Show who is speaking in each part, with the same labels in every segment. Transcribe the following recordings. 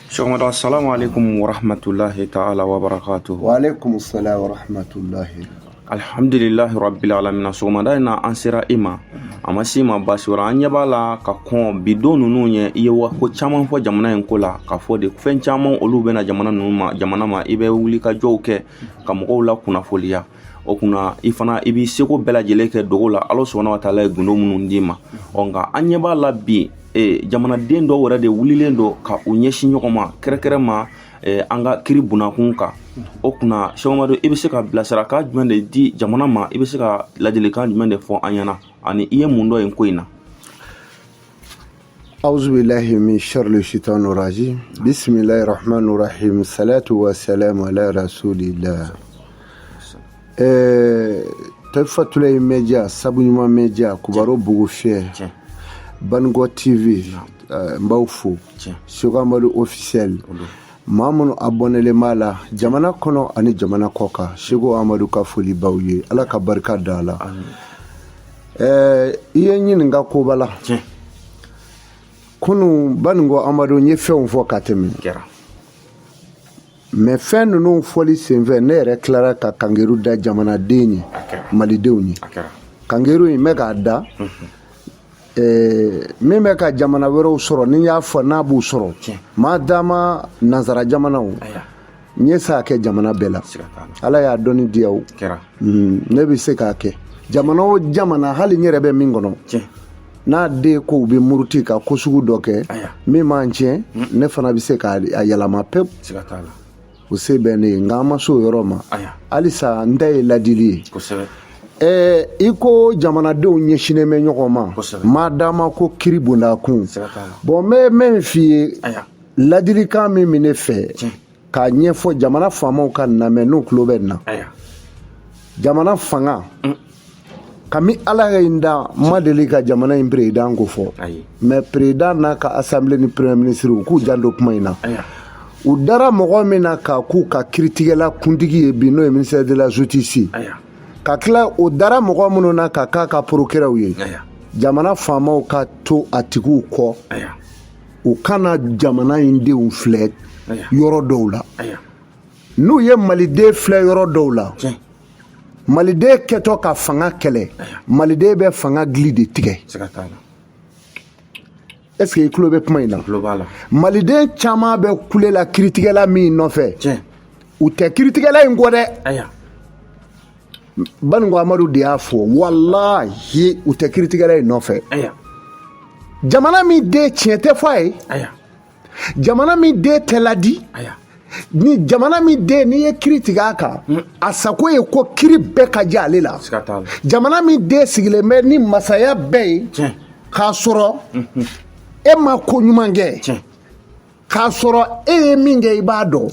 Speaker 1: Shomada, assalamu alaikum wa rahmatullahi ta'ala wa barakatuh.
Speaker 2: Wa alaikum assalam wa rahmatullahi.
Speaker 1: Alhamdulillahi rabbil alamin. Shomada ina ansira ima. Amasima basi wara anyabala ka kon bidon nunu nye iye wa ko chaman fo jamana en kola ka fo de fen chaman olu bena jamana nunu ma jamana ma ibe wuli ka joke ka mo la kuna folia o kuna ifana ibi seko bela jeleke dogola alo subhanahu wa ta'ala gundo munun ndima onga anyabala bi jamana den do wara de wulilen do ka unyeshi nyokoma kerekere ma anga kiri bunakunka o kuna shomado ibe se ka blasara ka jumende di jamana ma ibe se ka ladile kan jumende fo anyana ani iye mundo en koina.
Speaker 2: A'udhu billahi min sharri shaitanir rajim. Bismillahir rahmanir rahim. Salatu wa salam ala rasulillah. Taifatul media, Sabunyuma media, Kubaro Bougoufier, Bango TV, Mbaufu, Sugamadu officiel. Mamono abonné le mala jamana kono ani jamana koka Shigo Amadou Kafuli Bauye ala ka barka dala iye nyini nga ko bala kunu bango Amadou nye fe fo katemi mais fin no foli senve ne reklara ka kangeru da jamana deni malidewni kangeru yi mega da meme ka jamana wero soro ni ya fa na bu soro madama nazara jamana o nyesa ke jamana bela ala ya doni diaw ne bi se ka ke jamana o jamana hali nyere be mingono na de ko be muruti ka kosugu doke mi manche ne fana bi se ka ayala ma pep o se be ne ngama so yoroma alisa ndai ladili iko jamana de nyeshine me nyokoma madama ko kiri bunda kun bon me fi ladilika mi mine fe ka nyefo jamana fama ka na me no klobenna jamana fanga kami ala inda madelika jamana impreda ngo fo me preda na ka assemblée ni premier ministre ku jando kumaina udara mogo mina ka ku ka critique kundigi e bino e ministère de la justice kakla o dara mɔgɔ minnu na ka ka procureur ye jamana faamaw ka to atigu kɔ o kana jamana in denw filɛ yɔrɔ dɔw la n'u ye maliden filɛ yɔrɔ dɔw la maliden kɛtɔ ka fanga kɛlɛ maliden bɛ fanga gili de tigɛ est-ce que i tulo bɛ kuma in na maliden caman bɛ kulela kiritigɛla min nɔfɛ u tɛ kiritigɛla in kɔ dɛ Bango Amadou de y'a fɔ wallahi u tɛ kiritigɛla in nɔfɛ jamana min den tiɲɛ tɛ fɔ a ye jamana min den tɛ ladi ni jamana min den n'i ye kiri tigɛ a kan a sago ye ko kiri bɛɛ ka diya ale la jamana min den sigilen bɛ ni masaya bɛɛ ye k'a sɔrɔ e ma ko ɲuman kɛ k'a sɔrɔ e ye min kɛ i b'a dɔn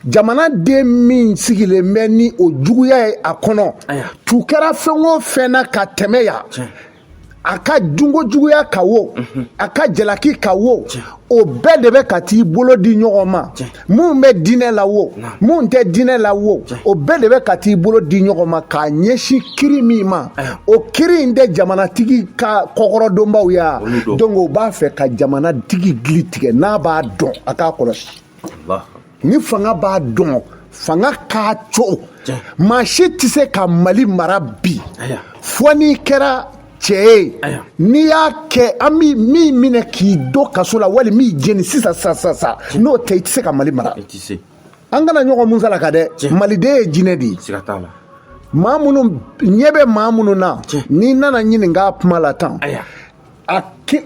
Speaker 2: jamana den min sigilen bɛ ni o juguya ye a kɔnɔ tu kɛra fɛn o fɛn na ka tɛmɛ yan a ka dunko juguya ka wo a ka jalaki ka wo o bɛɛ de bɛ ka t'i bolo di ɲɔgɔn ma mun bɛ diinɛ la wo mun tɛ diinɛ la wo o bɛɛ de bɛ ka t'i bolo di ɲɔgɔn ma k'a ɲɛsin kiri min ma o kiri in tɛ jamanatigi ka kɔkɔrɔdonbaw ya donc o b'a fɛ ka jamanatigi gili tigɛ n'a b'a dɔn a k'a kɔlɔsi ni fanga b'a dɔn fanga k'a co maa si tɛ se ka Mali mara bi fo n'i kɛra cɛ n'i y'a kɛ an bɛ min minɛ k'i dɔ kaso la wali min jeni sisan n'o tɛ i tɛ se ka Mali mara an kana ɲɔgɔn musala ka dɛ maliden ye jinɛ de ye maa minnu ɲɛ bɛ maa minnu na n'i nana ɲininka kuma la tan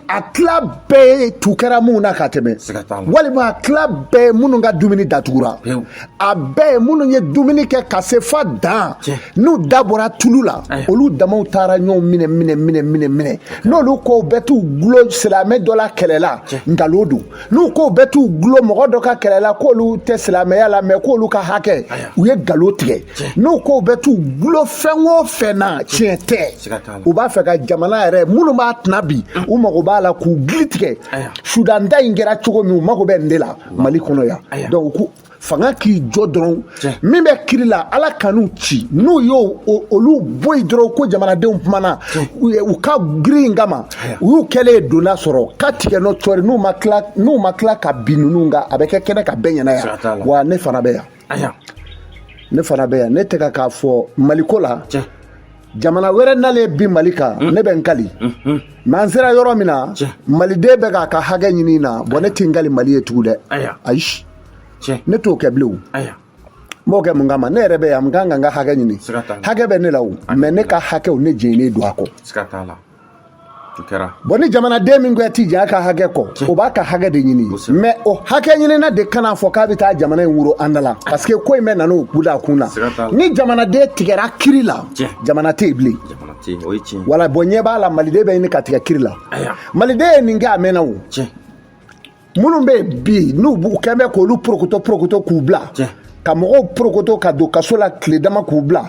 Speaker 2: a tila bɛɛ ye tu kɛra mun na ka tɛmɛ walima a tila bɛɛ ye minnu ka dumuni datugura a bɛɛ ye minnu ye dumuni kɛ ka se fa dan n'u dabɔra tulu la olu damaw taara ɲɔgɔn minɛ n'olu ko bɛɛ t'u gulo silamɛ dɔ la kɛlɛ la nkalon don n'u ko bɛɛ t'u gulo mɔgɔ dɔ ka kɛlɛ la k'olu tɛ silamɛya la mɛ k'olu ka hakɛ u ye nkalon tigɛ n'u ko bɛɛ t'u gulo fɛn o fɛn na tiɲɛ tɛ u b'a fɛ ka jamana yɛrɛ minnu b'a tɛna bi u mago b'a la k'u gili tigɛ Sudan da in kɛra cogo min u mago bɛ nin de la Mali kɔnɔ yan donc fanga k'i jɔ dɔrɔn min bɛ kiri la ala kan'u ci n'u y'o olu bɔ yen dɔrɔn ko jamanadenw kumana u ka girin kama u y'u kɛlen donna sɔrɔ ka tigɛ nɔ cɔri n'u ma tila ka bin ninnu kan a bɛ kɛ kɛnɛ ka bɛɛ ɲɛna yan wa ne fana bɛ yan ne tɛ k'a fɔ maliko la jamana wɛrɛ n'ale bin mali kan ne bɛ n kali mɛ an sera yɔrɔ min na maliden bɛ k'a ka hakɛ ɲini na bɔn ne tɛ n kali mali ye tugun dɛ ayi ne t'o kɛ bilen o n b'o kɛ mun kama ne yɛrɛ bɛ yan n kan ka n ka hakɛ ɲini hakɛ bɛ ne la o mɛ ne ka hakɛw ne jɛnnen don a kɔ bɔn ni jamanaden min ko ti jɛ a ka hakɛ kɔ o b'a ka hakɛ de ɲini mɛ o hakɛ ɲinina de kana fɔ k'a bɛ taa jamana in wuro an da la parce que ko in bɛ na n'o kuda a kun na ni jamanaden tigɛra kiri la jamana tɛ yen bilen wala bɔn ɲɛ b'a la maliden bɛ ɲini ka tigɛ kiri la maliden ye nin kɛ a mɛnna o minnu bɛ yen bi n'u kɛn bɛ k'olu porokoto k'u bila ka mɔgɔw porokoto ka don kaso la tile dama k'u bila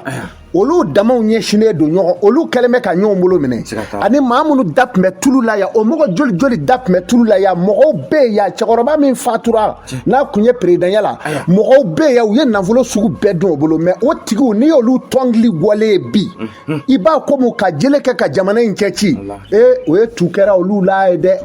Speaker 2: olu damaw ɲɛsinnen don ɲɔgɔn olu kɛlen bɛ ka ɲɔgɔn bolo minɛ ani maa minnu da tun bɛ tulu la yan o mɔgɔ joli da tun bɛ tulu la yan mɔgɔw bɛ yen yan cɛkɔrɔba min fatura n'a kun ye peresidanya la mɔgɔw bɛ yen yan u ye nafolo sugu bɛɛ dun o bolo mɛ o tigiw n'i y'olu tɔnkili bɔlen ye bi i b'a komi ka jele kɛ ka jamana in cɛ ci o ye tu kɛra olu la ye dɛ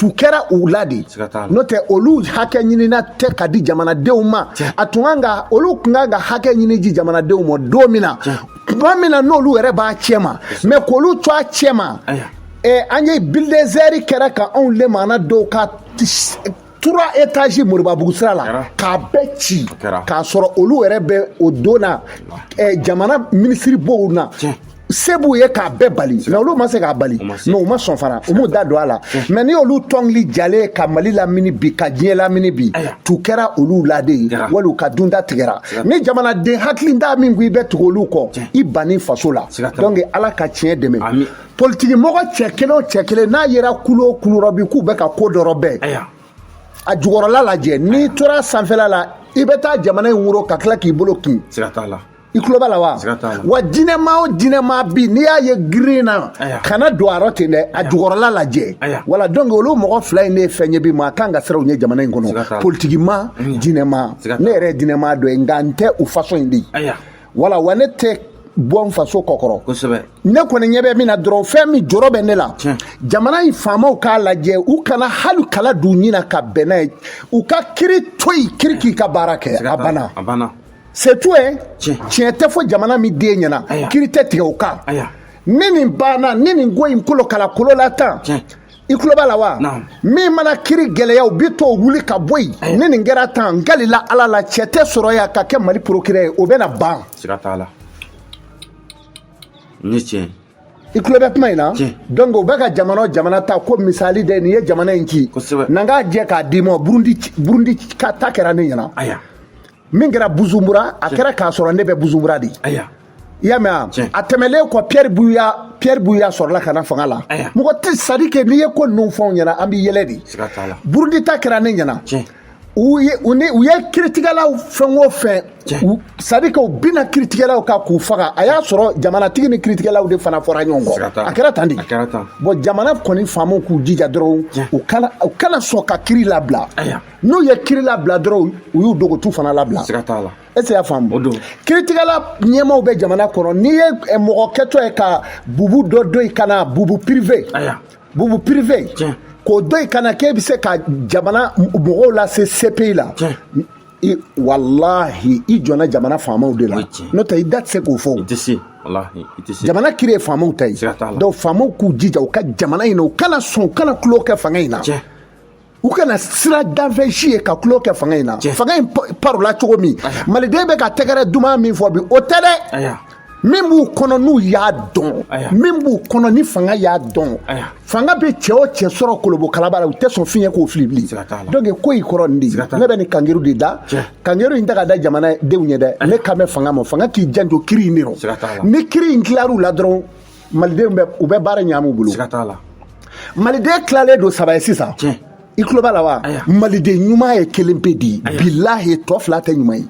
Speaker 2: tu kɛra u la de n'o tɛ olu hakɛ ɲinina tɛ ka di jamanadenw ma a tun kan ka olu tun kan ka hakɛ ɲini di jamanadenw ma don min na tuma min na n'olu yɛrɛ b'a cɛ ma mɛ k'olu to a cɛ ma an ye bulldozer kɛra ka anw lemana dɔw ka 3 étages Moribabugu sira la k'a bɛɛ ci k'a sɔrɔ olu yɛrɛ bɛ o don na jamana minisiri b'o na se b'u ye k'a bɛɛ bali mɛ olu ma se k'a bali mɛ u ma sɔn fana u m'u da don a la mɛ ni olu tɔnkili jalen ka mali lamini bi ka diɲɛ lamini bi tu kɛra olu la de ye wali u ka dunda tigɛra ni jamanaden hakilinta min ko i bɛ tugu olu kɔ i banni faso la donc ala ka tiɲɛ dɛmɛ politiki mɔgɔ cɛ kelen o cɛ kelen n'a yera kulo o kulo rɔ bi k'u bɛ ka ko dɔ bɛɛ a jukɔrɔla lajɛ n'i tora sanfɛla la i bɛ taa jamana in woro ka tila k'i bolo kin i tulo b'a la wa dinɛma o dinɛma bi n'i y'a ye girin na kana don a rɔ ten dɛ a jukɔrɔla lajɛ wala donc olu mɔgɔ fila in ne ye fɛn ye bi ma a kan ka siran u ɲɛ jamana in kɔnɔ politikima dinɛma ne yɛrɛ ye dinɛma dɔ ye nka n tɛ u façon in de ye wala wa ne tɛ bɔ n faso kɔkɔrɔ ne kɔni ɲɛ bɛ min na dɔrɔn fɛn min jɔrɔ bɛ ne la jamana in faamaw k'a lajɛ u kana hali kala d'u ɲin na ka bɛn n'a ye u ka kiri to yen kiri k'i ka baara kɛ a banna c'est tout tiɲɛ tɛ fɔ jamana min den ɲɛna kiri tɛ tigɛ o kan ni nin banna ni nin ko in kolo kala kolo la tan i tulo b'a la wa min mana kiri gɛlɛya u bi to wuli ka bɔ yen ni nin kɛra tan n galila ala la cɛ tɛ sɔrɔ yan ka kɛ mali procureur ye o bɛ na ban i tulo bɛ kuma in na donc u bɛ ka jamana o jamana ta ko misali de nin ye jamana in ci n'an k'a jɛ k'a d'i ma burundi ka ta kɛra ne ɲɛna min kɛra Bujumbura a kɛra k'a sɔrɔ ne bɛ Bujumbura de i y'a mɛn a tɛmɛlen kɔ Pierre Buya sɔrɔla ka na fanga la mɔgɔ tɛ c'est à dire que n'i ye ko ninnu fɔ anw ɲɛna an bɛ yɛlɛ de Burundi ta kɛra ne ɲɛna u ye kiritigɛlaw fɛn o fɛn c'est à dire que u bina kiritigɛlaw kan k'u faga a y'a sɔrɔ jamanatigi ni kiritigɛlaw de fana fɔra ɲɔgɔn kɔ a kɛra tan de bon jamana kɔni faamaw k'u jija dɔrɔn u kana sɔn ka kiri labila n'u ye kiri labila dɔrɔn u y'u dogo tu fana labila est-ce que y'a faamu kiritigɛla ɲɛmaw bɛ jamana kɔnɔ n'i ye mɔgɔ kɛtɔ ye ka bubu dɔ dɔ i kana bubu privé k'o dɔ i kana k'e bɛ se ka jamana mɔgɔw lase CPI la wallahi i jɔnna jamana faamaw de la n'o tɛ i da tɛ se k'o fɔ jamana kiri ye faamaw ta ye donc faamaw k'u jija u ka jamana in na u kana sɔn u kana tulo kɛ fanga in na u kana sira danfɛn si ye ka tulo kɛ fanga in na fanga in parola cogo min maliden bɛ ka tɛgɛrɛ duman min fɔ bi o tɛ dɛ min b'u kɔnɔ n'u y'a dɔn min b'u kɔnɔ ni fanga y'a dɔn fanga bɛ cɛ o cɛ sɔrɔ kolobo kalaba la u tɛ sɔn fiɲɛ k'o fili bilen donc ko in kɔrɔ nin de ne bɛ nin kangeru de da kangeru in ta ka da jamana denw ye dɛ ne kan bɛ fanga ma fanga k'i janto kiri in de rɔ ni kiri in tilar'u la dɔrɔn malidenw u bɛ baara ɲagami u bolo maliden tilalen don saba ye sisan i tulo b'a la wa maliden ɲuman ye kelen pe di bilahi tɔ fila tɛ ɲuman ye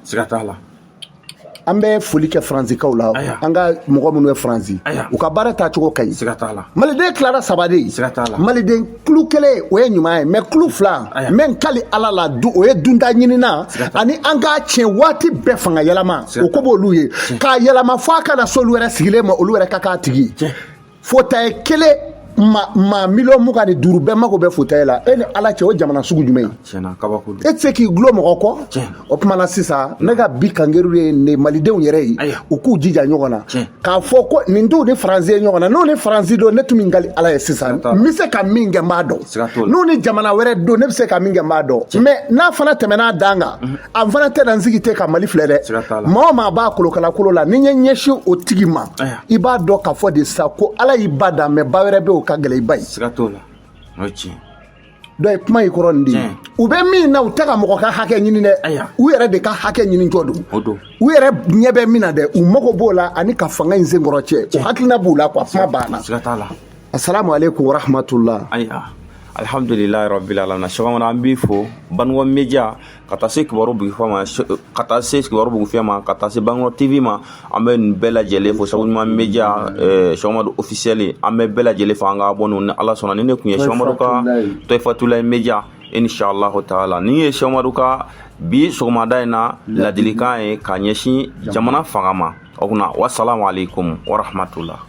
Speaker 2: an bɛ foli kɛ faranzikaw la an ka mɔgɔ minnu ye faranzi u ka baara tacogo ka ɲi maliden tilara 3 de maliden kulu 1 o ye ɲuman ye mais kulu 2 min kali ala la o ye dunda ɲinina ani an ka tiɲɛ waati bɛɛ fanga yɛlɛma o ko b'olu ye k'a yɛlɛma fɔ a kana s'olu yɛrɛ sigilen ma olu yɛrɛ ka k'a tigi fauteuil kelen ma million 25 bɛɛ mago bɛ fauteuil la e ni ala cɛ o jamana sugu jumɛn e tɛ se k'i gulo mɔgɔ kɔ o tuma na sisan ne ka bi kangeru ye ne malidenw yɛrɛ ye u k'u jija ɲɔgɔn na k'a fɔ ko nin dɔw ni faransi ye ɲɔgɔn na n'o ni faransi don ne tun min gali ala ye sisan n bɛ se ka min kɛ n b'a dɔn n'u ni jamana wɛrɛ don ne bɛ se ka min kɛ n b'a dɔn mais n'a fana tɛmɛna dan kan a fana tɛ na n sigi ten ka Mali filɛ dɛ maa o maa b'a kolokala kolo la ni n ye ɲɛsin o tigi ma i b'a dɔn k'a fɔ de sa ko ala y'i ba dan mais ba wɛrɛ bɛ o ka gɛlɛ i ba ye donc kuma in kɔrɔ nin de u bɛ min na u tɛ ka mɔgɔ ka hakɛ ɲini dɛ u yɛrɛ de ka hakɛ ɲini jɔ don u yɛrɛ ɲɛ bɛ min na dɛ u mago b'o la ani ka fanga in senkɔrɔ cɛ o hakilina b'u la quoi kuma banna assalamu alaikum wa rahmatullah
Speaker 1: alhamdulillahi rabbil alamin sɔgɔmada an b'i fo Banugɔ Media ka taa se kibaru bugu fama ka taa se kibaru bugu fema ka taa se Banugɔ TV ma an bɛ nin bɛɛ lajɛlen fo Sɛbɛnɲuman Media sɔgɔmada officiel an bɛ bɛɛ lajɛlen fo an ka abonné ni ala sɔnna ni ne kun ye Sɛbɛnmadu ka Toyifatulayi Media inshallah taala ni ye Sɛbɛnmadu ka bi sɔgɔmada in na ladilikan ye ka ɲɛsin jamana fanga ma o kunna wassalamu alaikum wa rahmatullah